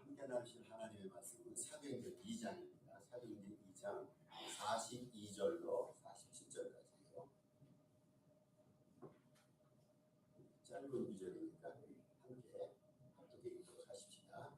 함께 나누실 하나님의 말씀은 사도행전 2장입니다. 사도행전 2장 42절로 47절까지예요. 짧은 구절이니까 함께 읽도록 하십시다.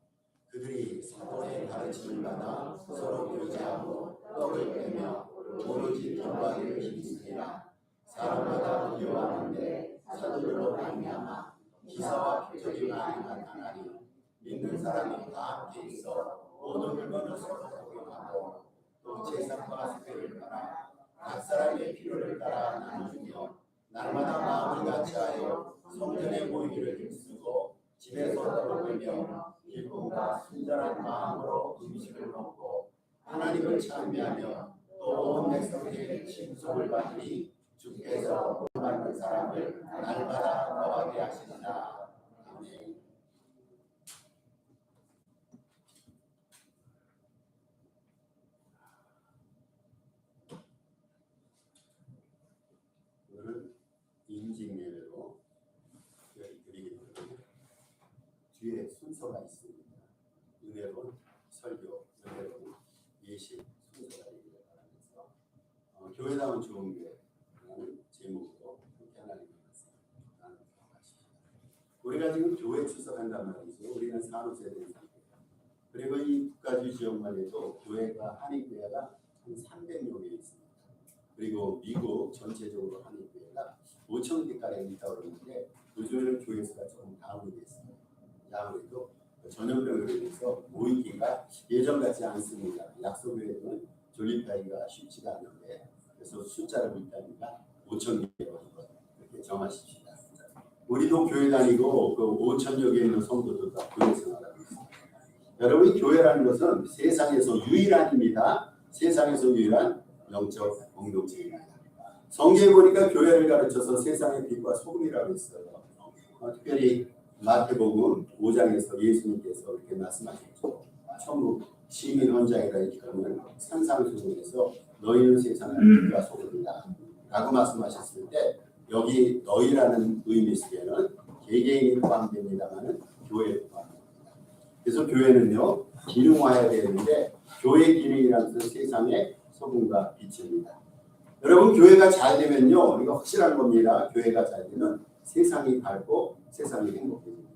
그들이 사도의 가르침을 받아 서로 교제하고 떡을 떼며 오로지 평강을 힘쓰니라. 사람마다 두려워하는데 사도들로 말미암아 기사와 표적이 많이 나타나니 믿는 사람이 다 함께 있어 모든 물건을 서로 적용하고 또 제사과 수배를 따라 각 사람의 필요를 따라 나누며 날마다 마음을 같이하여 성전에 모이기를 힘쓰고 집에서 먹으며 기쁨과 순전한 마음으로 음식을 먹고 하나님을 찬미하며 또 온 백성에게 칭송을 받으니 주께서 받는 사람을 날마다 거하게 하시리라. 아멘. 오늘은 인증예배로 드리기 때문에 뒤에 순서가 있습니다. 은혜로운 설교, 은혜로운 예식 순서가 있기를 바라면서 교회다운 좋은 교회라는 제목으로 함께 하나님의 말씀 나누도록 하십니다. 우리가 지금 교회 출석한단 말이죠. 우리는 산업세대인 상태예요. 그리고 이 국가주 지역만 해도 교회가 한인교회가 한 300여 개 있습니다. 그리고 미국 전체적으로 한인교회가 5천 개가량 있다고 그러는데 요즘에는 교회 수가 조금 다운이 됐습니다. 아무래도 전염병으로 인해서 모이기가 예전 같지 않습니다. 약속회는 존립하기가 쉽지가 않은데 그래서 숫자를 볼때니까 5천 개로 이렇게 정하십시다. 우리도 교회 다니고 그 5천여 개 있는 성도들도 교회 생활하고 있습니다. 여러분 교회라는 것은 세상에서 유일한입니다. 세상에서 유일한 영적 공동체입니다. 성경에 보니까 교회를 가르쳐서 세상의 빛과 소금이라고 했어요. 특별히 마태복음 5장에서 예수님께서 이렇게 말씀하셨죠. 천국 시민 헌장이라 이렇게 하면 산상수훈에서 너희는 세상의 빛과 소금이다 라고 말씀하셨을 때 여기 너희라는 의미 속에는 개개인이 포함됩니다만은 교회에 포함됩니다. 그래서 교회는요 기능화해야 되는데 교회 기능이라는 것은 세상의 소금과 빛입니다. 여러분 교회가 잘 되면요 이거 확실한 겁니다. 교회가 잘 되면 세상이 밝고 세상이 행복해집니다.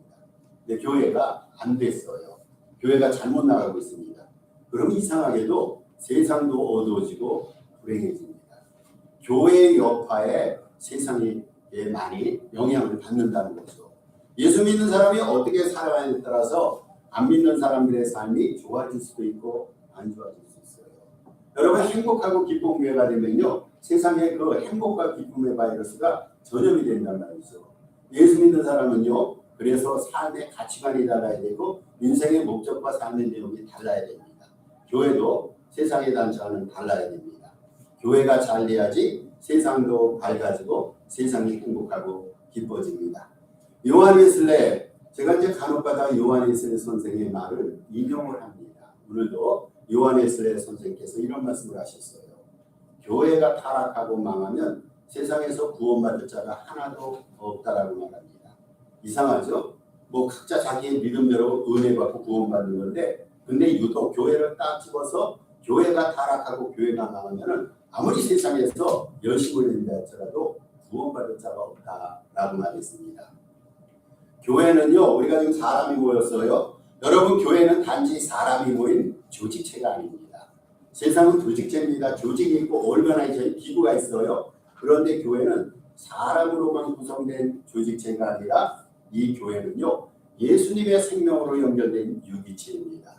근데 교회가 안 됐어요. 교회가 잘못 나가고 있습니다. 그럼 이상하게도 세상도 어두워지고 불행해집니다. 교회의 여파에 세상이 많이 영향을 받는다는 거죠. 예수 믿는 사람이 어떻게 살아가냐에 따라서 안 믿는 사람들의 삶이 좋아질 수도 있고 안 좋아질 수 있어요. 여러분 행복하고 기쁜 교회가 되면요 세상에 그 행복과 기쁨의 바이러스가 전염이 된단 말이죠. 예수 믿는 사람은요 그래서 삶의 가치관이 달라야 되고 인생의 목적과 삶의 내용이 달라야 됩니다. 교회도 세상의 단체와는 달라야 됩니다. 교회가 잘 돼야지 세상도 밝아지고 세상이 행복하고 기뻐집니다. 요한 웨슬레 제가 이제 간혹가다 요한 웨슬레 선생의 말을 인용을 합니다. 오늘도 요한 웨슬레 선생께서 이런 말씀을 하셨어요. 교회가 타락하고 망하면 세상에서 구원받을 자가 하나도 없다라고 말합니다. 이상하죠? 뭐 각자 자기의 믿음대로 은혜 받고 구원받는 건데 근데 유독 교회를 딱 집어서 교회가 타락하고 교회가 망하면은 아무리 세상에서 열심을 한다 할지라도 구원받을 자가 없다라고 말했습니다. 교회는요 우리가 지금 사람이 모였어요. 여러분 교회는 단지 사람이 모인 조직체가 아닙니다. 세상은 조직체입니다. 조직이 있고 오르가나이제이션 기구가 있어요. 그런데 교회는 사람으로만 구성된 조직체가 아니라 이 교회는요 예수님의 생명으로 연결된 유기체입니다.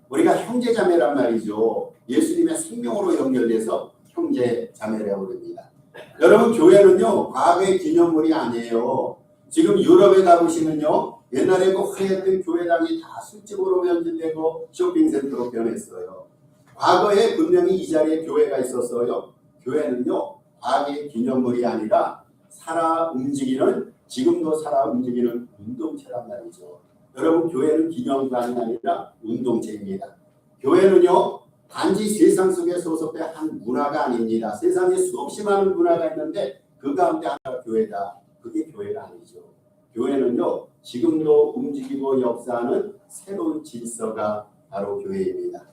우리가 형제자매란 말이죠. 예수님의 생명으로 연결돼서 형제자매라고 합니다. 여러분 교회는요 과거의 기념물이 아니에요. 지금 유럽에 가보시면요 옛날에 그 화려했던 교회당이 다 술집으로 변질되고 쇼핑센터로 변했어요. 과거에 분명히 이 자리에 교회가 있었어요. 교회는요 과거의 기념물이 아니라 살아 움직이는 지금도 살아 움직이는 운동체란 말이죠. 여러분 교회는 기념관이 아니라 운동체입니다. 교회는요 단지 세상 속에 소속된 한 문화가 아닙니다. 세상에 수없이 많은 문화가 있는데 그 가운데 하나가 교회다. 그게 교회가 아니죠. 교회는요 지금도 움직이고 역사하는 새로운 질서가 바로 교회입니다.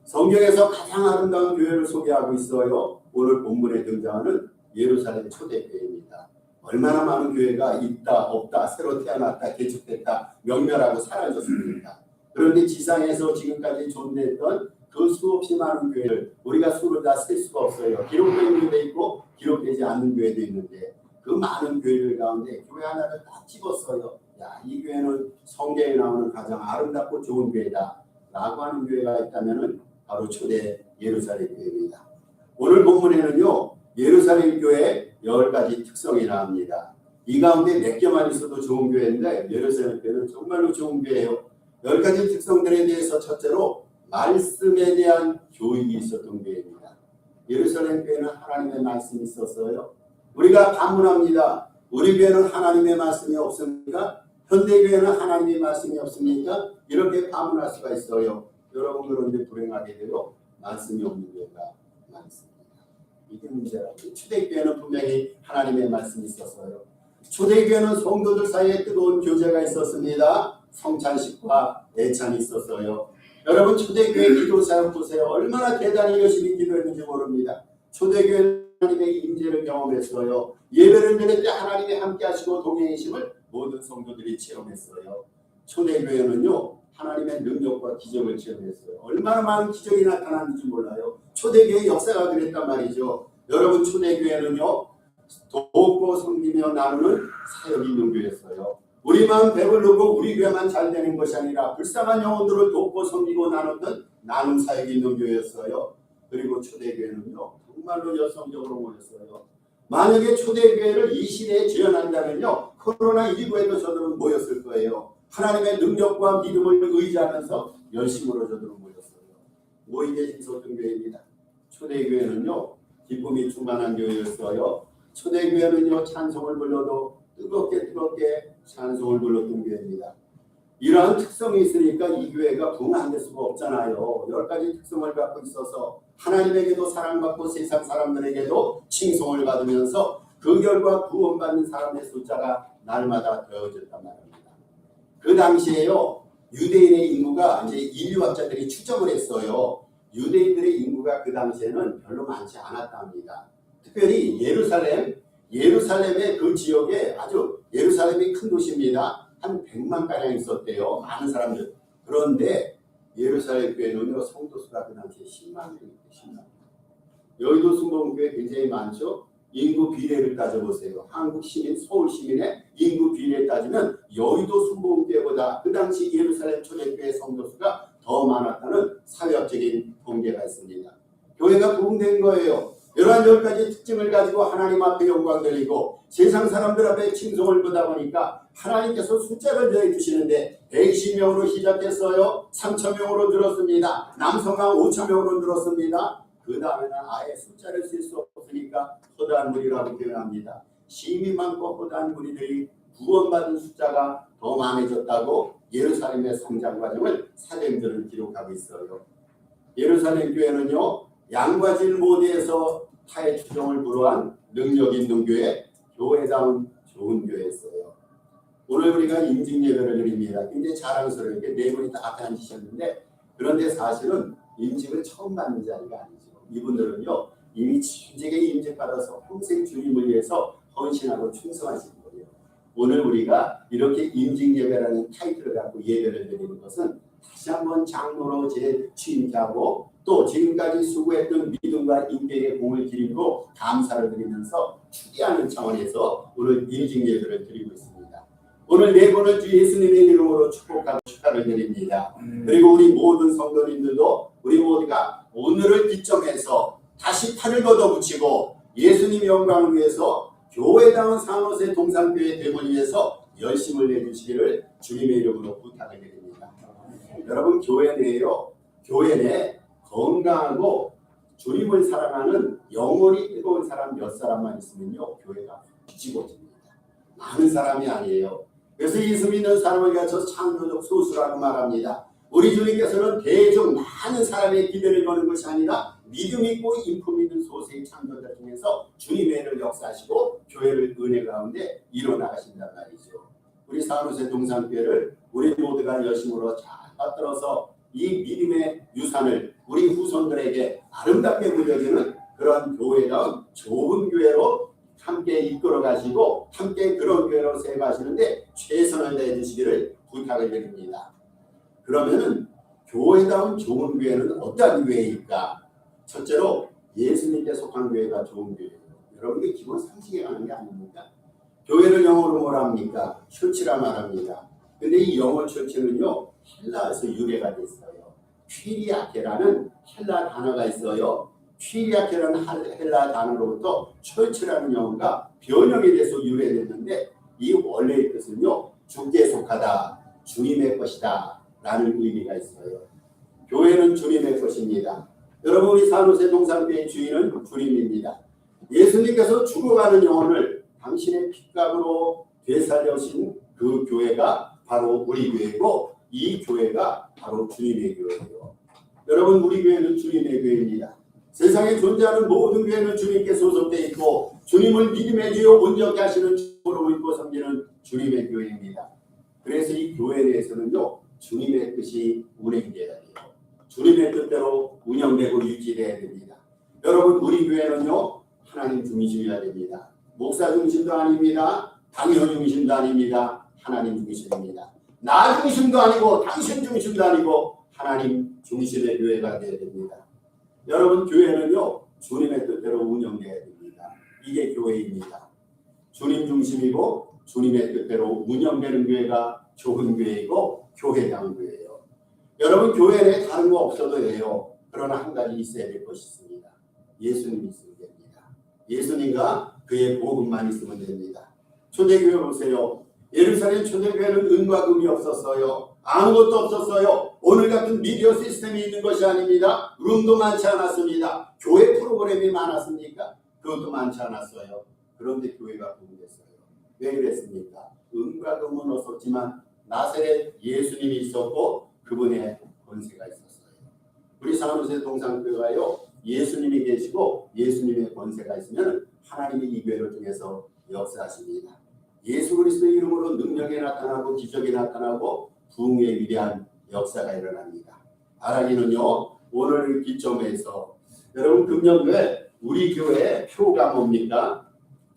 성경에서 가장 아름다운 교회를 소개하고 있어요. 오늘 본문에 등장하는 예루살렘 초대교회입니다. 얼마나 많은 교회가 있다 없다 새로 태어났다 개척됐다 명멸하고 사라졌습니다. 그런데 지상에서 지금까지 존재했던 그 수없이 많은 교회를 우리가 수를 다 셀 수가 없어요. 기록된 교회도 있고 기록되지 않는 교회도 있는데 그 많은 교회들 가운데 교회 하나를 딱 집었어요. 야, 이 교회는 성경에 나오는 가장 아름답고 좋은 교회다 라고 하는 교회가 있다면 바로 초대 예루살렘 교회입니다. 오늘 본문에는요 예루살렘 교회 10가지 특성이 나옵니다. 이 가운데 몇 개만 있어도 좋은 교회인데 예루살렘 교회는 정말로 좋은 교회예요. 10가지 특성들에 대해서 첫째로 말씀에 대한 교육이 있었던 교회입니다. 예루살렘 교회는 하나님의 말씀이 있었어요. 우리가 반문합니다. 우리 교회는 하나님의 말씀이 없습니까? 현대교회는 하나님의 말씀이 없습니까? 이렇게 반문할 수가 있어요. 여러분 그런데 불행하게도 말씀이 없는 교회가 많습니다. 이게 문제라고. 초대교회는 분명히 하나님의 말씀이 있었어요. 초대교회는 성도들 사이에 뜨거운 교제가 있었습니다. 성찬식과 예찬이 있었어요. 여러분 초대교회 기도사역 보세요. 얼마나 대단히 열심히 기도했는지 모릅니다. 초대교회는 하나님의 임재를 경험했어요. 예배를 드릴 때 하나님이 함께 하시고 동행하심을 모든 성도들이 체험했어요. 초대교회는요 하나님의 능력과 기적을 체험했어요. 얼마나 많은 기적이 나타났는지 몰라요. 초대교회 역사가 그랬단 말이죠. 여러분 초대교회는요 돕고 섬기며 나누는 사역이 있는 교회였어요. 우리만 배불르고 우리 교회만 잘 되는 것이 아니라 불쌍한 영혼들을 돕고 섬기고 나눴던 나눔 사역이 있는 교회였어요. 그리고 초대교회는요 정말로 열성적으로 모였어요. 만약에 초대교회를 이 시대에 재현한다면요 코로나19에도 저들은 모였을 거예요. 하나님의 능력과 믿음을 의지하면서 열심으로 저들은 모였어요. 모이게 있었던 교회입니다. 초대교회는요 기쁨이 충만한 교회였어요. 초대교회는요 찬송을 불러도 뜨겁게 찬송을 불렀던 교회입니다. 이러한 특성이 있으니까 이 교회가 붕괴될 수가 없잖아요. 10가지 특성을 갖고 있어서 하나님에게도 사랑받고 세상 사람들에게도 칭송을 받으면서 그 결과 구원받는 사람의 숫자가 날마다 더해졌단 말입니다. 그 당시에요 유대인의 인구가 이제 인류학자들이 추정을 했어요. 유대인들의 인구가 그 당시에는 별로 많지 않았답니다. 특별히 예루살렘의 그 지역에 아주 예루살렘이 큰 도시입니다. 한 100만 가량 있었대요. 많은 사람들. 그런데 예루살렘 교회는요 성도수가 그 당시에 10만 명이에요. 10만 명. 여의도 순복음교회 굉장히 많죠. 인구 비례를 따져보세요. 한국 시민, 서울 시민의 인구 비례를 따지면 여의도 순복음교회보다 그 당시 예루살렘 초대교회 성도수가 더 많았다는 사회학적인 통계가 있습니다. 교회가 부흥된 거예요. 이러한 10가지 특징을 가지고 하나님 앞에 영광 돌리고 세상 사람들 앞에 칭송을 보다 보니까 하나님께서 숫자를 더해주시는데 120명으로 시작했어요. 3,000명으로 늘었습니다. 남성강 5,000명으로 늘었습니다. 그 다음에는 아예 숫자를 쓸 수 없으니까 허다한 무리라고 표현합니다. 심이 많고 허다한 무리들이 구원받은 숫자가 더 많아졌다고 예루살렘의 성장 과정을 사도행전은 기록하고 있어요. 예루살렘 교회는요 양과 질 모두에서 타의 추종을 불허한 능력 있는 교회, 교회다운 좋은 교회였어요. 오늘 우리가 임직 예배를 드립니다. 굉장히 자랑스럽게 네 분이 다 앞에 앉으셨는데 그런데 사실은 임직을 처음 받는 자리가 아니죠. 이분들은요 이미 진직에 임직받아서 평생 주님을 위해서 헌신하고 충성하신 거예요. 오늘 우리가 이렇게 임직 예배라는 타이틀을 갖고 예배를 드리는 것은 다시 한번 장로로 재취임케 하고 또 지금까지 수고했던 믿음과 인격의 공을 기리고 감사를 드리면서 추대하는 차원에서 오늘 임직 예배를 드리고 있습니다. 오늘 네 분을 주 예수님의 이름으로 축복하고 축하를 드립니다. 그리고 우리 모든 성도님들도 우리 모두가 오늘을 기점해서 다시 팔을 걷어붙이고 예수님의 영광을 위해서 교회다운 산호세 동산교회 됨을 위해서 열심을 내주시기를 주님의 이름으로 부탁을 드립니다. 여러분 교회 내 건강하고 주님을 사랑하는 영원히 뜨거운 사람 몇 사람만 있으면요 교회가 뒤집어집니다. 많은 사람이 아니에요. 그래서 예수 믿는 사람을 가르쳐 창조적 소수라고 말합니다. 우리 주님께서는 대적 많은 사람의 기대를 거는 것이 아니라 믿음 있고 인품 있는 소수의 창조자 중에서 주님의 일을 역사하시고 교회를 은혜 가운데 이뤄나가신단 말이죠. 우리 산호세 동산교회를 우리 모두가 열심으로 잘 받들어서 이 믿음의 유산을 우리 후손들에게 아름답게 물려주는 그런 교회다운 좋은 교회로 함께 이끌어 가시고 함께 그런 교회로 세워가시는데 최선을 다해 주시기를 부탁을 드립니다. 그러면은 교회다운 좋은 교회는 어떤 교회일까? 첫째로 예수님께 속한 교회가 좋은 교회예요. 여러분 이게 기본 상식에 가는 게 아닙니까? 교회를 영어로 뭐라 합니까? 처치라 말합니다. 근데 이 영어 처치는요 헬라에서 유래가 됐어요. 퀴리아케라는 헬라 단어가 있어요. 퀴리아케라는 헬라 단어로부터 처치라는 영어가 변형이 돼서 유래됐는데 이 원래의 뜻은요 주께 속하다, 주님의 것이다 라는 의미가 있어요. 교회는 주님의 것입니다. 여러분 우리 산호세 동산교회의 주인은 주님입니다. 예수님께서 죽어가는 영혼을 당신의 핏값으로 되살려신 그 교회가 바로 우리 교회고 이 교회가 바로 주님의 교회예요. 여러분 우리 교회는 주님의 교회입니다. 세상에 존재하는 모든 교회는 주님께 소속되어 있고 주님을 믿음의 주요 온전케 하시는 주로 믿고 섬기는 주님의 교회입니다. 그래서 이 교회 내에서는요 주님의 뜻이 운행되어야 돼요. 주님의 뜻대로 운영되고 유지되어야 됩니다. 여러분 우리 교회는요 하나님 중심이어야 됩니다. 목사 중심도 아닙니다. 당뇨 중심도 아닙니다. 하나님 중심입니다. 나 중심도 아니고 당신 중심도 아니고 하나님 중심의 교회가 되어야 됩니다. 여러분 교회는요 주님의 뜻대로 운영되어야 됩니다. 이게 교회입니다. 주님 중심이고 주님의 뜻대로 운영되는 교회가 좋은 교회이고 교회다운 교회예요. 여러분 교회 내에 다른 거 없어도 돼요. 그러나 한 가지 있어야 될 것이 있습니다. 예수님이 있으면 됩니다. 예수님과 그의 복음만 있으면 됩니다. 초대교회 보세요. 예루살렘 초대교회는 은과 금이 없었어요. 아무것도 없었어요. 오늘 같은 미디어 시스템이 있는 것이 아닙니다. 룸도 많지 않았습니다. 교회 프로그램이 많았습니까? 그것도 많지 않았어요. 그런데 교회가 부흥됐어요. 왜 그랬습니까? 은과 금은 없었지만 나사렛 예수님이 있었고 그분의 권세가 있었어요. 우리 산호세 동산교회가요 예수님이 계시고 예수님의 권세가 있으면 하나님이 이 교회를 통해서 역사하십니다. 예수 그리스도의 이름으로 능력이 나타나고 기적이 나타나고 부흥의 위대한 역사가 일어납니다. 바라기는요 오늘 기점에서 여러분 금년도에 우리 교회 표가 뭡니까?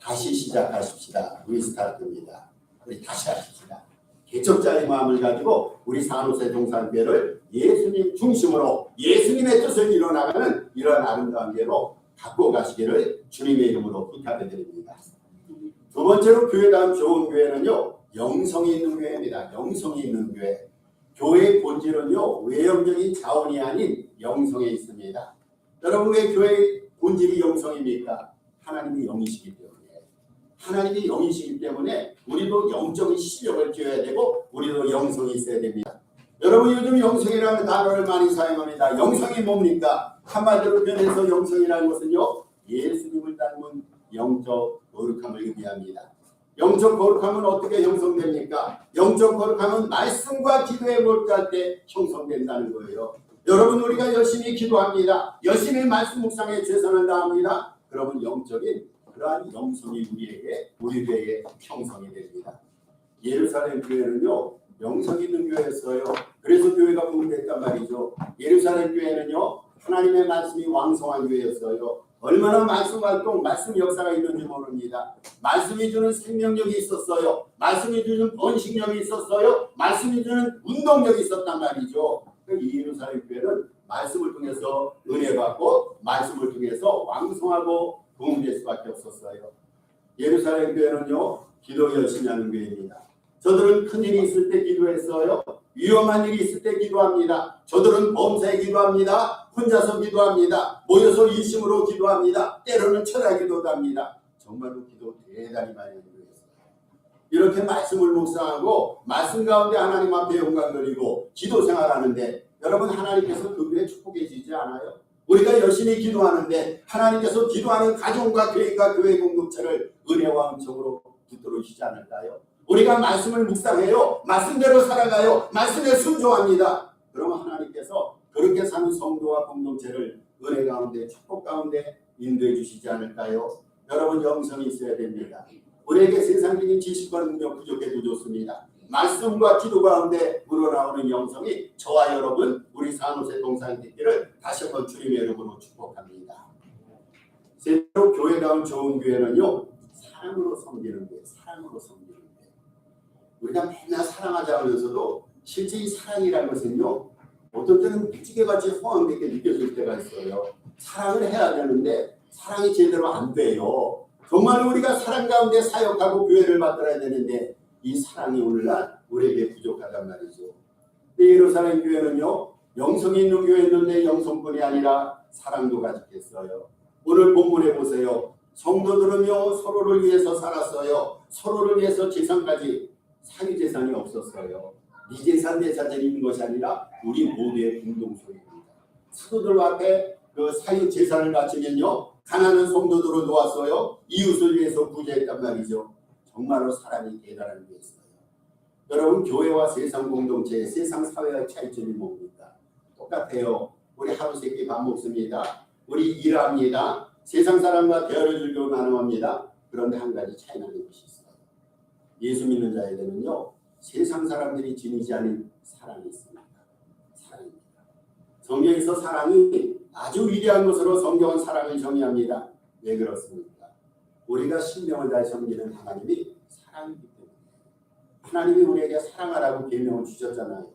다시 시작하십시다. 리스타트입니다. 우리 다시 하십시다. 개척자의 마음을 가지고 우리 산호세 동산교회를 예수님 중심으로 예수님의 뜻을 이뤄나가는 이런 아름다운 교회로 갖고 가시기를 주님의 이름으로 부탁해 드립니다. 두 번째로 교회다운 좋은 교회는요 영성이 있는 교회입니다. 영성이 있는 교회. 교회의 본질은요 외형적인 자원이 아닌 영성에 있습니다. 여러분 왜 교회의 본질이 영성입니까? 하나님이 영이시기 때문에. 하나님이 영이시기 때문에 우리도 영적인 실력을 키워야 되고 우리도 영성이 있어야 됩니다. 여러분 요즘 영성이라는 단어를 많이 사용합니다. 영성이 뭡니까? 한마디로 표현해서 영성이라는 것은요 예수님을 닮은 영적 거룩함을 의미합니다. 영적 거룩함은 어떻게 형성됩니까? 영적 거룩함은 말씀과 기도에 몰두할 때 형성된다는 거예요. 여러분 우리가 열심히 기도합니다. 열심히 말씀 묵상에 최선을 다합니다. 그러면 영적인 그러한 영성이 우리에게 형성이 됩니다. 예루살렘 교회는요 영성 있는 교회였어요. 그래서 교회가 부흥됐단 말이죠. 예루살렘 교회는요 하나님의 말씀이 왕성한 교회였어요. 얼마나 말씀 활동, 말씀 역사가 있는지 모릅니다. 말씀이 주는 생명력이 있었어요. 말씀이 주는 번식력이 있었어요. 말씀이 주는 운동력이 있었단 말이죠. 이 예루살렘 교회는 말씀을 통해서 은혜 받고 말씀을 통해서 왕성하고 부흥될 수밖에 없었어요. 예루살렘 교회는요 기도 열심히 하는 교회입니다. 저들은 큰일이 있을 때 기도했어요. 위험한 일이 있을 때 기도합니다. 저들은 범사에 기도합니다. 혼자서 기도합니다. 모여서 일심으로 기도합니다. 때로는 철야 기도도 합니다. 정말로 기도 대단히 많이 기도했어요. 이렇게 말씀을 묵상하고 말씀 가운데 하나님 앞에 영광 돌리고 기도 생활하는데 여러분 하나님께서 그 교회에 축복해 주지 않아요? 우리가 열심히 기도하는데 하나님께서 기도하는 가정과 교회가 교회 공동체를 은혜와 은총으로 붙들어 주시지 않을까요? 우리가 말씀을 묵상해요. 말씀대로 살아가요. 말씀에 순종합니다. 그러면 하나님께서 그렇게 사는 성도와 공동체를 은혜 가운데 축복 가운데 인도해 주시지 않을까요? 여러분 영성이 있어야 됩니다. 우리에게 세상적인 지식과 능력 부족해도 좋습니다. 말씀과 기도 가운데 우러나오는 영성이 저와 여러분 우리 산호세 동상 듣기를 다시 한번 주님의 이름으로 축복합니다. 셋째로 교회다운 좋은 교회는요, 사랑으로 섬기는 교회, 사랑으로 섬기는 교회. 우리가 맨날 사랑하자 하면서도 실제 이 사랑이라는 것은요, 어떤 때는 무지개같이 호황되게 느껴질 때가 있어요. 사랑을 해야 되는데 사랑이 제대로 안 돼요. 정말 우리가 사랑 가운데 사역하고 교회를 만들어야 되는데 이 사랑이 오늘날 우리에게 부족하단 말이죠. 예루살렘 교회는요, 영성이 있는 교회였는데 영성뿐이 아니라 사랑도 가득했어요. 오늘 본문에 보세요. 성도들은요, 서로를 위해서 살았어요. 서로를 위해서 재산까지, 사유 재산이 없었어요. 네 재산 내 자산이 있는 것이 아니라 우리 모두의 공동소유입니다. 사도들 앞에 그 사유 재산을 바치면요, 가난한 성도들을 도왔어요. 이웃을 위해서 구제했단 말이죠. 정말로 사랑이 대단한 게 있어요. 여러분, 교회와 세상 공동체, 세상 사회의 차이점이 뭡니까? 똑같아요. 우리 하루 세 끼 밥 먹습니다. 우리 일합니다. 세상 사람과 대화를 즐기고 나눔합니다. 그런데 한 가지 차이 나는 것이 있어요. 예수 믿는 자에게는요, 세상 사람들이 지니지 않은 사랑이 있습니다. 사랑입니다. 성경에서 사랑이 아주 위대한 것으로 성경은 사랑을 정의합니다. 왜 그렇습니까? 우리가 신명을 다해 섬기는 하나님이 사랑이기 때문에. 하나님이 우리에게 사랑하라고 계명을 주셨잖아요.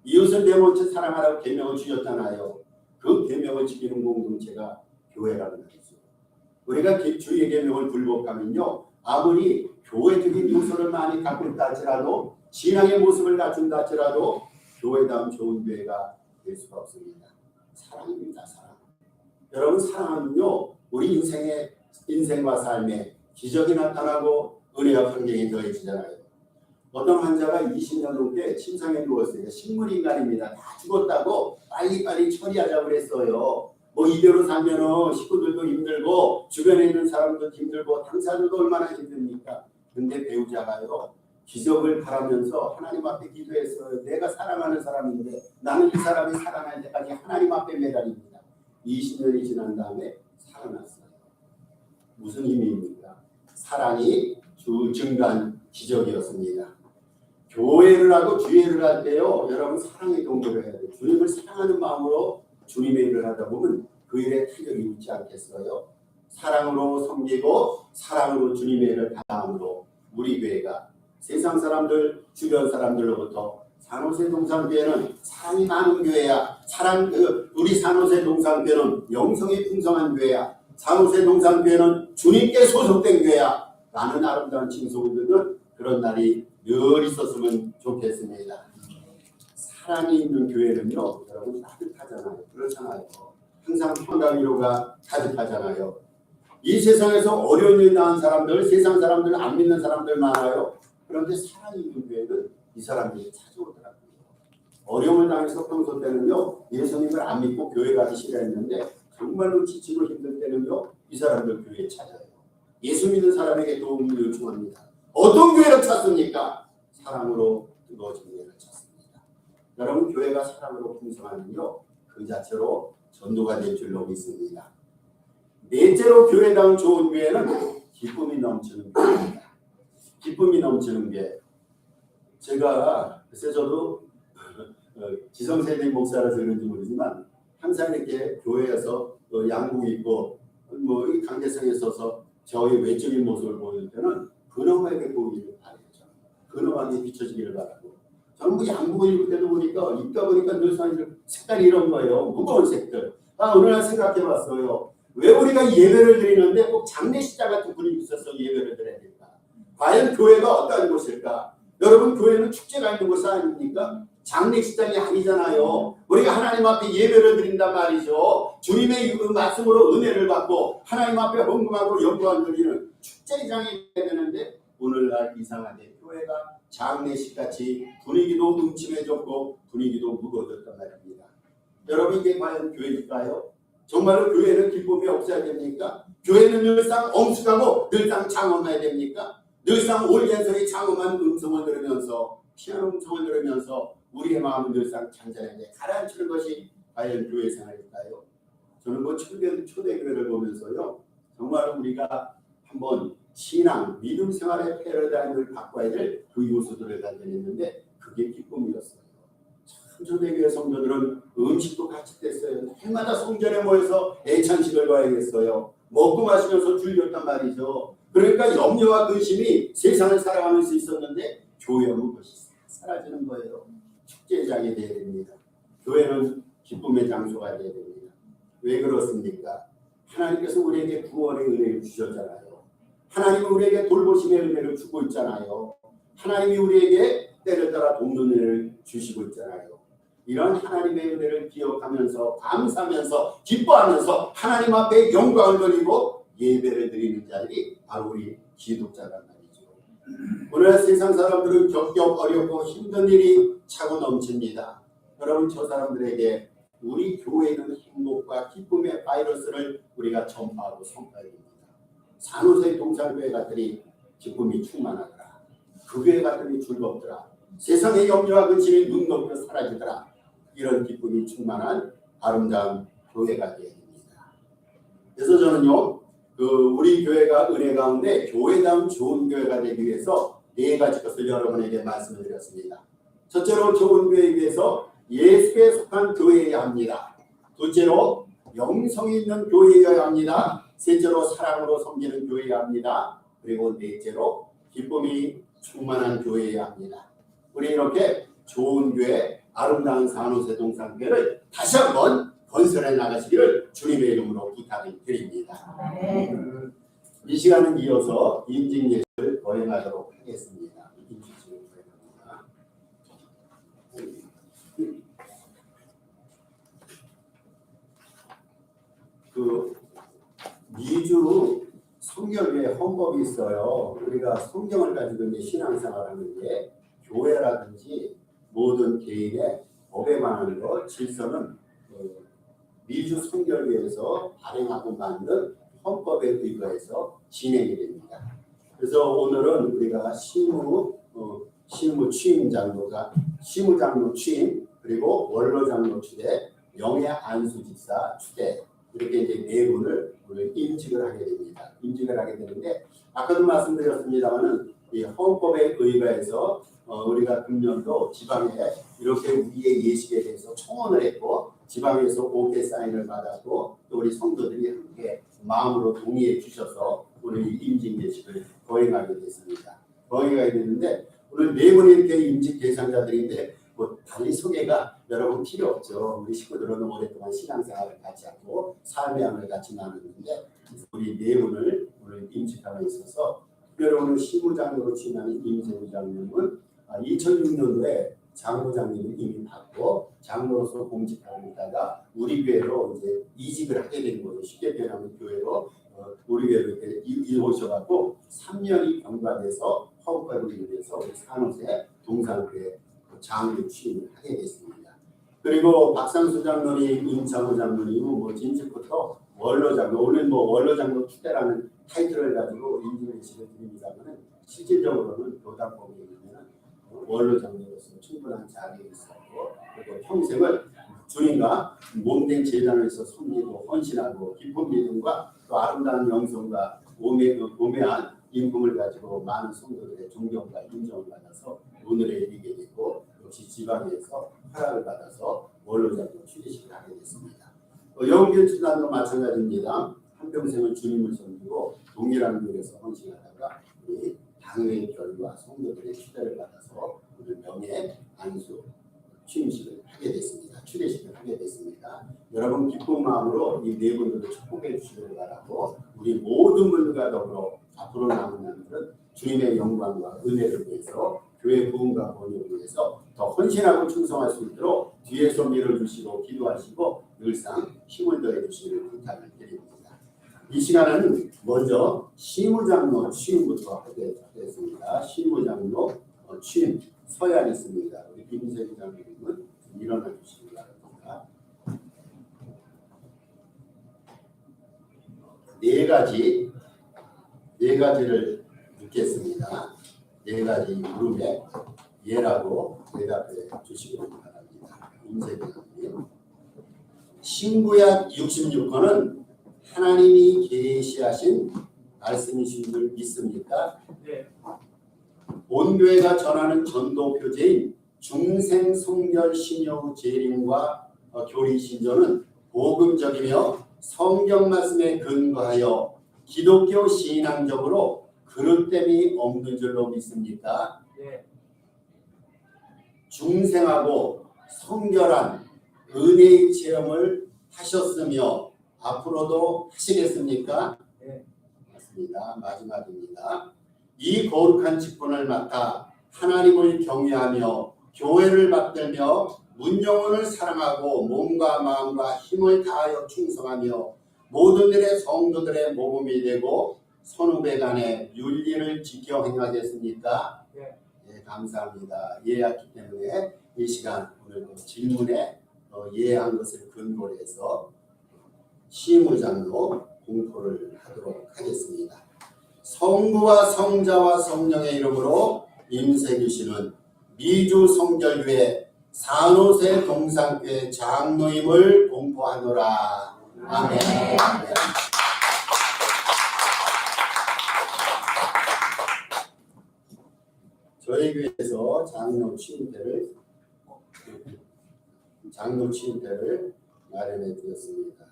이웃을 내 몸처럼 사랑하라고 계명을 주셨잖아요. 그 계명을 지키는 공동체가 교회라는 말이죠. 우리가 주의 계명을 불복하면요, 아무리 교회적인 요소를 많이 갖고 있다 할지라도, 신앙의 모습을 갖춘다 할지라도 교회다운 좋은 교회가 될 수가 없습니다. 사랑입니다. 사랑. 여러분, 사랑은요, 우리 인생과 삶에 기적이 나타나고 은혜와 환경이 더해지잖아요. 어떤 환자가 20년 넘게 침상에 누웠어요. 식물인간입니다. 다 죽었다고 빨리빨리 처리하자고 그랬어요. 뭐 이대로 살면은 식구들도 힘들고 주변에 있는 사람도 힘들고 당사자도 얼마나 힘듭니까? 근데 배우자가요, 기적을 바라면서 하나님 앞에 기도했어요. 내가 사랑하는 사람인데 나는 이 사람이 살아날 때까지 하나님 앞에 매달립니다. 20년이 지난 다음에 살아났어요. 무슨 의미입니까? 사랑이 증가한 기적이었습니다. 교회를 하고 주의를 할 때요, 여러분 사랑의 동조를 해야 돼요. 주님을 사랑하는 마음으로 주님의 일을 하다 보면 그 일에 탄력이 있지 않겠어요? 사랑으로 섬기고 사랑으로 주님의 일을 다함으로 우리 교회가 세상 사람들, 주변 사람들로부터 산호세 동산교회는 사랑이 많은 교회야. 우리 산호세 동산교회는 영성이 풍성한 교회야. 산호세 동산교회는 주님께 소속된 교회야. 라는 아름다운 칭송을 듣는 그런 날이 늘 있었으면 좋겠습니다. 사랑이 있는 교회는요, 여러분 따뜻하잖아요. 그렇잖아요. 항상 평강 위로가 가득하잖아요. 이 세상에서 어려운 일 당한 사람들, 세상 사람들, 안 믿는 사람들 많아요. 그런데 사랑이 있는 교회는 이 사람들이 찾아오더라고요. 어려움을 당해서 평소 때는요, 예수님을 안 믿고 교회 가기 싫어했는데 정말로 지치고 힘들 때는요, 이 사람들 교회에 찾아요. 예수 믿는 사람에게 도움을 요청합니다. 어떤 교회를 찾습니까? 사랑으로 뜨거워진 교회를 찾습니다. 여러분, 교회가 사랑으로 풍성하면요, 그 자체로 전도가 될 줄로 믿습니다. 넷째로 교회다운 좋은 교회는 기쁨이 넘치는 교회입니다. 기쁨이 넘치는 교회. 제가 글쎄 저도 기성세대 목사라서 그런지 모르지만 항상 이렇게 교회에서 양복 입고 뭐 강대성에 있어서 저의 외적인 모습을 보일 때는 근엄하게 보이기를 바라죠. 근엄하게 비춰지기를 바라고. 저는 뭐 양복을 입을 때도 입다 보니까 늘상 색깔이 이런 거예요. 무거운 색들. 어느 날 생각해봤어요. 왜 우리가 예배를 드리는데 꼭 장례식장 같은 분위기 있어서 예배를 드려야 될까? 과연 교회가 어떠한 곳일까? 여러분, 교회는 축제가 있는 곳이 아닙니까? 장례식장이 아니잖아요. 우리가 하나님 앞에 예배를 드린단 말이죠. 주님의 말씀으로 은혜를 받고 하나님 앞에 헌금하고 영광을 드리는 축제장이 되는데 오늘날 이상하게 교회가 장례식같이 분위기도 음침해졌고 분위기도 무거워졌단 말입니다. 여러분, 이게 과연 교회일까요? 정말로 교회는 기쁨이 없어야 됩니까? 교회는 늘상 엄숙하고 늘상 장엄해야 됩니까? 늘상 올겐소리 장엄한 음성을 들으면서 피아노 음성을 들으면서 우리의 마음은 늘상 잔잔한데 가라앉히는 것이 과연 교회 생활일까요? 저는 뭐 초대교회를 보면서요, 정말 우리가 한번 신앙, 믿음 생활의 패러다임을 바꿔야 될 그 요소들을 발견했는데 그게 기쁨이었어요. 참 초대교회 성도들은 음식도 같이 뗐어요. 해마다 성전에 모여서 애찬식을 봐야겠어요. 먹고 마시면서 즐겼단 말이죠. 그러니까 염려와 근심이 세상을 살아가면서 있었는데 교회는 그것이 사라지는 거예요. 축제장이 되어야 됩니다. 교회는 기쁨의 장소가 되어야 됩니다. 왜 그렇습니까? 하나님께서 우리에게 구원의 은혜를 주셨잖아요. 하나님은 우리에게 돌보심의 은혜를 주고 있잖아요. 하나님이 우리에게 때를 따라 돕는 은혜를 주시고 있잖아요. 이런 하나님의 은혜를 기억하면서 감사하면서 기뻐하면서 하나님 앞에 영광을 돌리고 예배를 드리는 자들이 바로 우리 기독자란 말이죠. 오늘 세상 사람들은 겹겹 어렵고 힘든 일이 차고 넘칩니다. 여러분 저 사람들에게 우리 교회에 있는 행복과 기쁨의 바이러스를 우리가 전파하고 선포해야 됩니다. 산호세 동산교회 갔더니 기쁨이 충만하더라. 그 교회 갔더니 즐겁더라. 세상의 염려와 근심이 눈 녹여 사라지더라. 이런 기쁨이 충만한 아름다운 교회가 되어야 됩니다. 그래서 저는요, 우리 교회가 은혜 가운데 교회다운 좋은 교회가 되기 위해서 4가지 것을 여러분에게 말씀을 드렸습니다. 첫째로 좋은 교회에 위해서 예수에 속한 교회여야 합니다. 둘째로 영성이 있는 교회여야 합니다. 셋째로 사랑으로 섬기는 교회여야 합니다. 그리고 넷째로 기쁨이 충만한 교회여야 합니다. 우리 이렇게 좋은 교회, 아름다운 산호세 동산교회를 다시 한번 건설해 나가시기를 주님의 이름으로 부탁을 드립니다. 이 시간은 이어서 임직예식을 거행하도록 하겠습니다. 임직예식을 거행합니다. 미주 성경에 헌법이 있어요. 우리가 성경을 가지고 이제 신앙생활하는 게 교회라든지 모든 개인의 법에 관한 것, 질서는 미주 성결교에서 발행하고 만든 헌법에 의거해서 진행이 됩니다. 그래서 오늘은 우리가 시무 취임장로가 시무장로 취임, 그리고 원로장로 추대, 영예 안수집사 추대, 이렇게 이제 4분을 오늘 임직을 하게 됩니다. 임직을 하게 되는데 아까도 말씀드렸습니다만은 이 헌법에 의거해서 우리가 금년도 지방에 이렇게 우리의 예식에 대해서 청원을 했고 지방에서 OK 사인을 받았고 또 우리 성도들이 함께 마음으로 동의해 주셔서 오늘 임직 예식을 거행하게 됐습니다. 거행하게 됐는데 오늘 4분이 이렇게 임직 대상자들인데 뭐 달리 소개가 여러분 필요 없죠. 우리 식구들은 오랫동안 신앙생활을 같이 하고 삶의 양을 같이 나누는데 우리 4분을 오늘 임직하고 있어서 여러분 시무장로로 취임하는 임세우 장로는 2006년도에 장로장님을 이미 받고 장로로서 공직하고 있다가 우리 교회로 이제 이직을 하게 된 거죠. 쉽게 표현하면 교회로 우리 교회로 이렇게 오셔갖고 3년이 경과돼서 헌법을 위해서 우리 산호세 동산교회 장로 취임을 하게 됐습니다. 그리고 박상수 장로님, 임창호 장로님, 뭐 진즉부터 원로장로, 오늘 뭐 원로장로 추대라는 타이틀을 가지고 임직예식을 드립니다만은 실질적으로는 교단법에 의하면 원로장로로서 충분한 자격이 있었고 그리고 평생을 주님과 몸된 제단에서 섬기고 헌신하고 깊은 믿음과 또 아름다운 영성과 오매한 인품을 가지고 많은 성도들의 존경과 인정을 받아서 오늘에 이르게 됐고 역시 지방에서 허락을 받아서 원로장로 취재식을 하게 됐습니다. 영계 추단도 마찬가지입니다. 한평생을 주님을 섬기고 동일한 교회에서 헌신하다가 우리 당회의 결과 성도들의 추대를 받아서 오늘 명예 안수 취임식을 하게 됐습니다. 추대식을 하게 됐습니다. 여러분 기쁜 마음으로 이 4분들을 축복해 주시기를 바라고 우리 모든 분들과 더불어 앞으로 남은 날들은 주님의 영광과 은혜를 위해서 교회 부흥과 번영을 위해서 더 헌신하고 충성할 수 있도록 뒤에서 밀어주시고 기도하시고 늘상 힘을 더해 주시기를 부탁을 드립니다. 이 시간은 먼저 시무장로 취임부터 하겠습니다. 시무장로 취임 서약이 있습니다. 우리 김세기 장로님은 일어나 주시기 바랍니다. 4가지를 묻겠습니다. 4가지 물음에 예라고 대답해 주시기 바랍니다. 김세기 장로님. 신구약 66권은 하나님이 계시하신 말씀이신 줄 믿습니까? 네. 본교회가 전하는 전도 표제인 중생 성결 신여 재림과 교리 신조는 복음적이며 성경 말씀에 근거하여 기독교 신앙적으로 그릇됨이 없는 줄로 믿습니까? 네. 중생하고 성결한 은혜의 체험을 하셨으며 앞으로도 하시겠습니까? 네. 맞습니다. 마지막입니다. 이 거룩한 직분을 맡아 하나님을 경외하며 교회를 받들며 문영원을 사랑하고 몸과 마음과 힘을 다하여 충성하며 모든 일의 성도들의 모범이 되고 선후배 간의 윤리를 지켜 행하겠습니까? 네. 네, 감사합니다. 예약기 때문에 이 시간 오늘 질문에 예한 것을 근거로 해서 시무장로 공포를 하도록 하겠습니다. 성부와 성자와 성령의 이름으로 임세규 미주 성결교회 산호세 동산교회 장로임을 공포하노라. 아멘. 저희 교회에서 장로 취임패를 마련해 드렸습니다.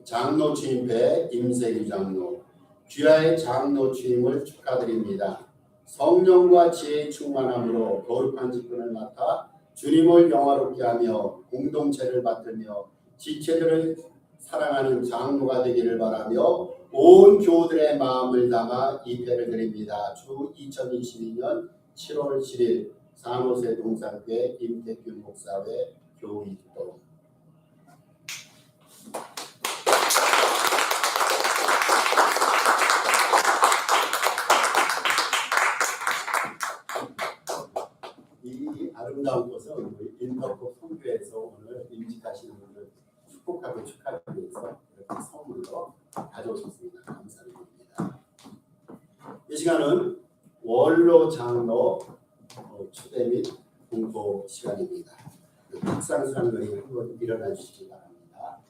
장로 취임패 임세규 장로, 귀하의 장로 취임을 축하드립니다. 성령과 지혜의 충만함으로 거룩한 직분을 맡아 주님을 영화롭게 하며 공동체를 받들며 지체들을 사랑하는 장로가 되기를 바라며 온 교우들의 마음을 담아 입회를 드립니다. 주 2022년 7월 7일 산호세 동산교회 임태규 목사회 교우입동. 이 아름다운 것은 우리 인터포 선교에서 오늘 임직하시는 분들 축복하고 축하하기 위해서 이렇게 선물로 가져오셨습니다. 감사드립니다. 이 시간은 원로 장로 추대 및 공포 시간입니다. 박상수 장로님 한번 일어나 주시기 바랍니다.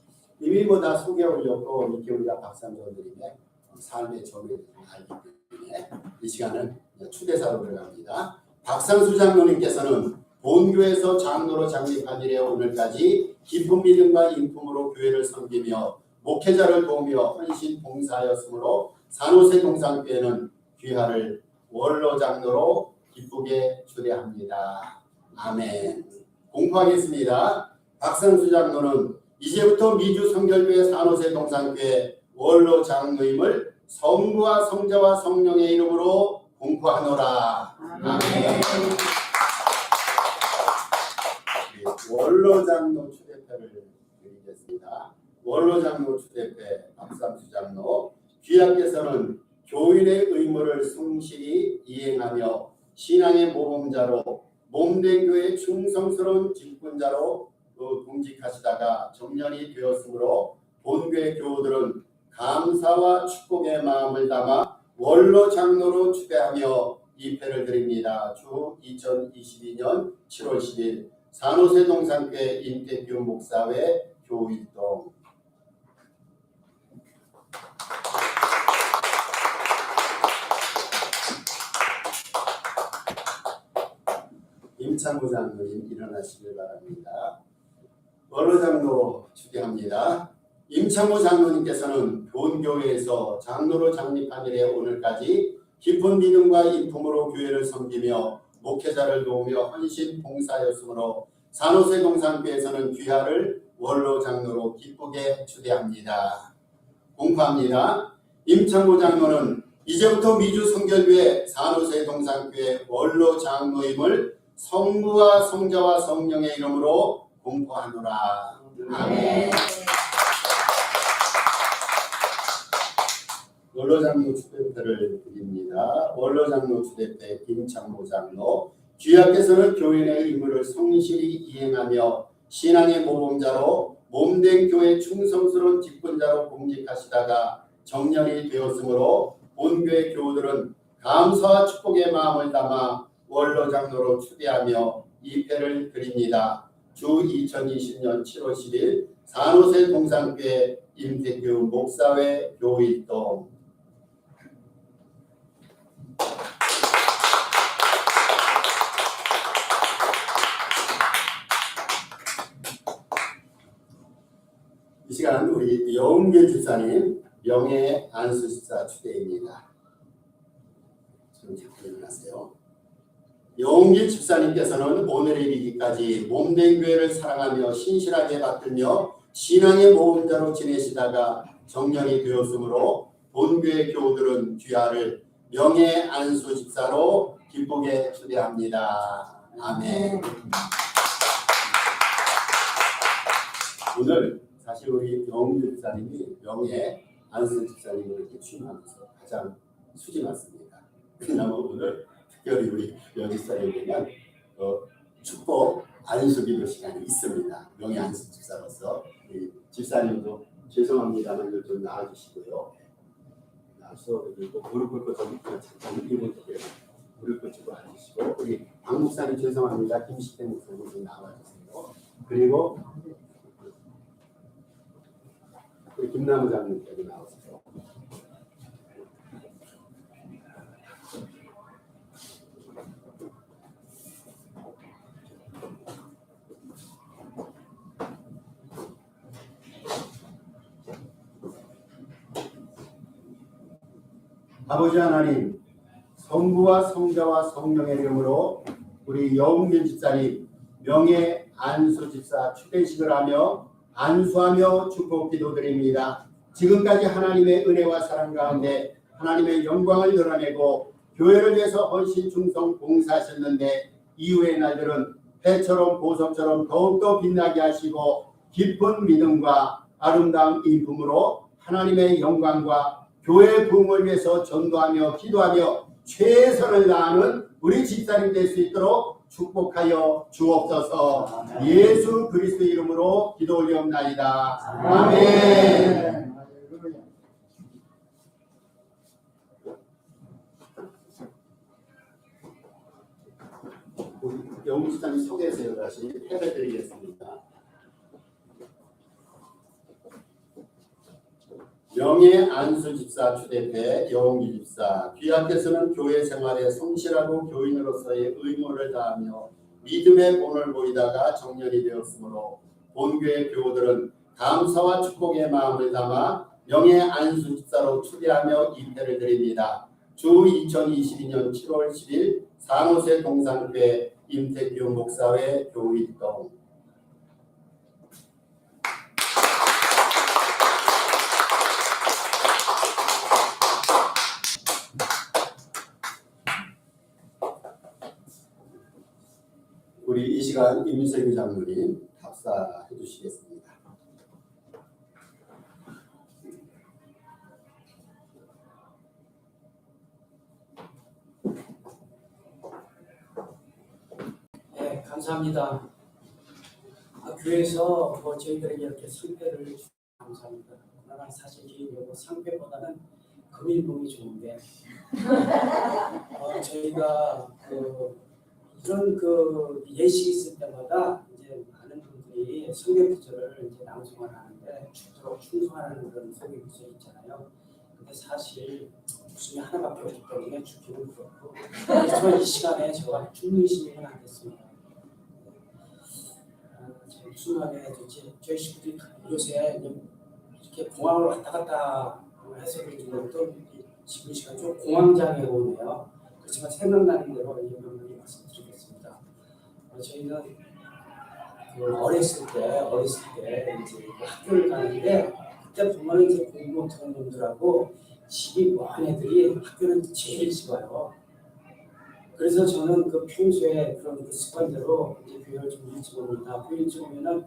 이미 다 소개 올렸고 이렇게 우리가 박상수 장로님의 삶의 점에 알기 때문에 이 시간은 추대사로 들어갑니다. 박상수 장로님께서는 본교에서 장로로 장립한 이래 오늘까지 깊은 믿음과 인품으로 교회를 섬기며 목회자를 도우며 헌신 봉사하였으므로 산호세 동산교회는 귀하를 원로 장로로 기쁘게 초대합니다. 아멘. 공포하겠습니다. 박상수 장로는 이제부터 미주 성결교회 산호세 동산교회 원로 장로임을 성부와 성자와 성령의 이름으로 공포하노라. 아멘. 원로 장로 추대패를 드리겠습니다. 원로 장로 추대패 박상수 장로, 귀하께서는 교인의 의무를 성실히 이행하며 신앙의 모범자로 몸된 교회의 충성스러운 직분자로 공직하시다가 정년이 되었으므로 본교회 교우들은 감사와 축복의 마음을 담아 원로 장로로 추대하며 입회를 드립니다. 주 2022년 7월 10일 산호세 동산교회 임태규 목사회 교우일동. 임창구 장로님 일어나시길 바랍니다. 원로 장로 추대합니다. 임창구 장로님께서는 본교회에서 장로로 장립한 이래 오늘까지 깊은 믿음과 인품으로 교회를 섬기며 목회자를 도우며 헌신 봉사하였으므로 산호세 동산교회에서는 귀하를 원로 장로로 기쁘게 추대합니다. 공포합니다. 임창구 장로는 이제부터 미주 성결교회 산호세 동산교회 원로 장로임을 성부와 성자와 성령의 이름으로 공포하노라. 아멘. 원로 장로 추대패를 드립니다. 원로 장로 추대패 김창모 장로, 귀하께서는 교인의 의무를 성실히 이행하며 신앙의 모범자로 몸된 교회 충성스러운 직분자로 공직하시다가 정년이 되었으므로 본교회 교우들은 감사와 축복의 마음을 담아 원로 장로로 추대하며 입회를 드립니다. 주 2020년 7월 10일 산호세 동산교회 임태규 목사회 교일동. 이 시간 우리 영길 집사님 명예 안수집사 추대입니다. 좀 잠깐 일어나세요. 영길 집사님께서는 오늘에 이르기까지 몸된 교회를 사랑하며 신실하게 받들며 신앙의 모험자로 지내시다가 정년이 되었으므로 본교회 교우들은 귀하를 명예 안수 집사로 기쁘게 추대합니다. 아멘. 오늘 사실 우리 영길 집사님이 명예 안수 집사님을 이렇게 취임하면서 가장 수지 많습니다. 왜냐하면 오늘 특별히 우리 영길 집사님에게는 축복 안수기도 시간이 있습니다. 명예 안수 집사로서 우리 집사님도 죄송합니다만 좀 나와주시고요. 나와서 그리고 무릎 꿇고 좀 잠깐 1분 정도 무릎 꿇고 앉으시고 우리 박 목사님 죄송합니다. 김식태 목사님 좀 나와주세요. 그리고 우리 김나무 장님께도 나오세요. 아버지 하나님, 성부와 성자와 성령의 이름으로 우리 영길 집사님 명예 안수 집사 추대식을 하며 안수하며 축복 기도드립니다. 지금까지 하나님의 은혜와 사랑 가운데 하나님의 영광을 드러내고 교회를 위해서 헌신 충성 봉사하셨는데 이후의 날들은 해처럼 보석처럼 더욱더 빛나게 하시고 깊은 믿음과 아름다운 인품으로 하나님의 영광과 교회 부흥을 위해서 전도하며 기도하며 최선을 다하는 우리 집사님 될 수 있도록 축복하여 주옵소서. 예수 그리스도 이름으로 기도 올리옵나이다. 아멘. 우리 영국 집사님 소개해서 다시 해드리겠습니다. 명예 안수 집사 추대패 영기 집사 귀하께서는 교회 생활에 성실하고 교인으로서의 의무를 다하며 믿음의 본을 보이다가 정년이 되었으므로 본교회 교우들은 감사와 축복의 마음을 담아 명예 안수 집사로 추대하며 입회를 드립니다. 주 2022년 7월 10일 산호세 동산교회 임태규 목사회 교일동. 우리 이 시간 임세규 장로님 답사해 주시겠습니다. 네, 감사합니다. 교회에서 저희들에게 이렇게 상패를 주셔서 감사합니다. 그러나 사실 이 상패보다는 금일봉이 좋은데 저희가 이런 예식이 있을 때마다 이제 많은 분들이 성경 구절을 이제 낭송을 하는데 죽도록 충성하는 그런 성경 구절이 있잖아요. 근데 사실 목숨이 하나밖에 없기 때문에 죽기는 그렇고 그래서 이 시간에 제가 죽는 신임은 안 됐습니다. 무슨 말을 해야 되지? 저희 식구들이 요새 이렇게 공항을 왔다 갔다 해서 그런지 또 지금 시간 좀 공황장애 오네요. 그렇지만 생각나는 대로 여러분들이 말씀드리겠습니다. 저희는 어렸을 때 이제 학교를 가는데 그때 보면 이제 공부 못하는 놈들하고 집이 뭐한 애들이 학교는 제일 일찍 와요. 그래서 저는 평소에 그런 습관대로 이제 교회를 좀 일찍 옵니다. 교회 일찍 오면은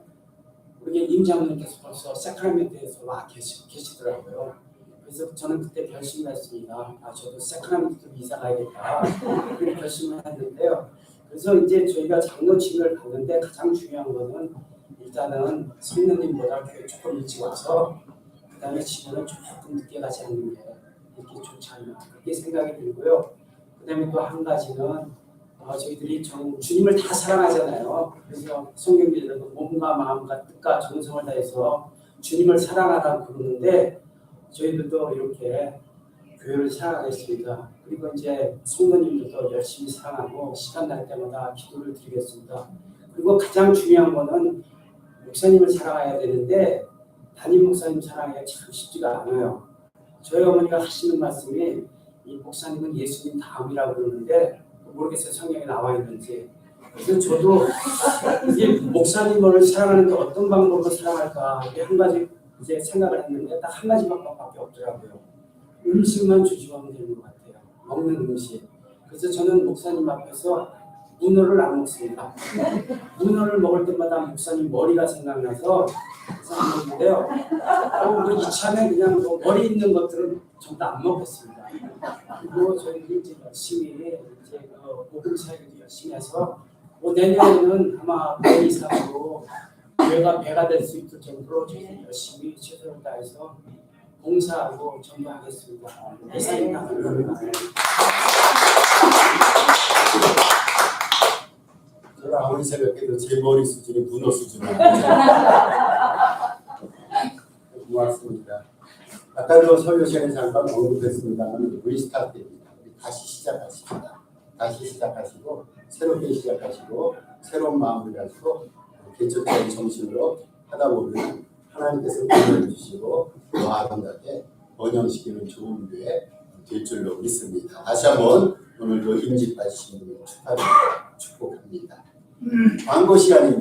우리 임장님께서 벌써 세크라멘트에서 와 계시더라고요. 그래서 저는 그때 결심을 했습니다. 저도 세크라멘트 좀 이사 가야겠다. 그렇게 결심을 했는데요. 그래서 이제 저희가 장로침을 갔는데 가장 중요한 거는 일단은 성령님보다 교회 조금 일찍 와서 그 다음에 집에는 조금 늦게 가지 않는 게 이렇게 좋지 않나 그렇게 생각이 들고요. 그 다음에 또 한 가지는 저희들이 주님을 다 사랑하잖아요. 그래서 성경에도 몸과 마음과 뜻과 정성을 다해서 주님을 사랑하라고 그러는데 저희들도 이렇게 교회를 사랑하겠습니다. 그리고 이제 성도님들도 열심히 사랑하고 시간 날 때마다 기도를 드리겠습니다. 그리고 가장 중요한 거는 목사님을 사랑해야 되는데 담임 목사님 사랑하기가 참 쉽지가 않아요. 저희 어머니가 하시는 말씀이 이 목사님은 예수님 다음이라고 그러는데 모르겠어요. 성경에 나와 있는지. 그래서 저도 이 목사님을 사랑하는데 어떤 방법으로 사랑할까 이게 한 가지 이제 생각을 했는데 딱 한 가지 방법밖에 없더라고요. 음식만 주시면 되는 것 같아요. 먹는 음식. 그래서 저는 목사님 앞에서 문어를 안 먹습니다. 문어를 먹을 때마다 목사님 머리가 생각나서 안 먹는데요. 이참에 그냥 뭐 머리 있는 것들은 전부 다 안 먹겠습니다. 그리고 저희들이 이제 열심히 이제 복음 사역도 열심히 해서 내년에는 아마 배 이상으로 교회가 배가 될 수 있을 정도로 저희 열심히 최선을 다해서 봉사하고 전도하겠습니다. 이상입니다. 제가 아무리 생각해도 제 머리 수준이 문어 수준이에요. 고맙습니다. 아까도 설교 시간에 잠깐 언급했습니다만 리스타트입니다. 다시 시작하십니다. 다시 시작하시고 새롭게 시작하시고 새로운 마음을 가지고 개척적인 정신으로 하다 보면 하나님께서 도움을 주시고 더 아름답게 번영시키는 좋은 교회 될 줄로 믿습니다. 다시 한번 오늘도 임직받으신 분을 축복합니다. 광고 시간입니다.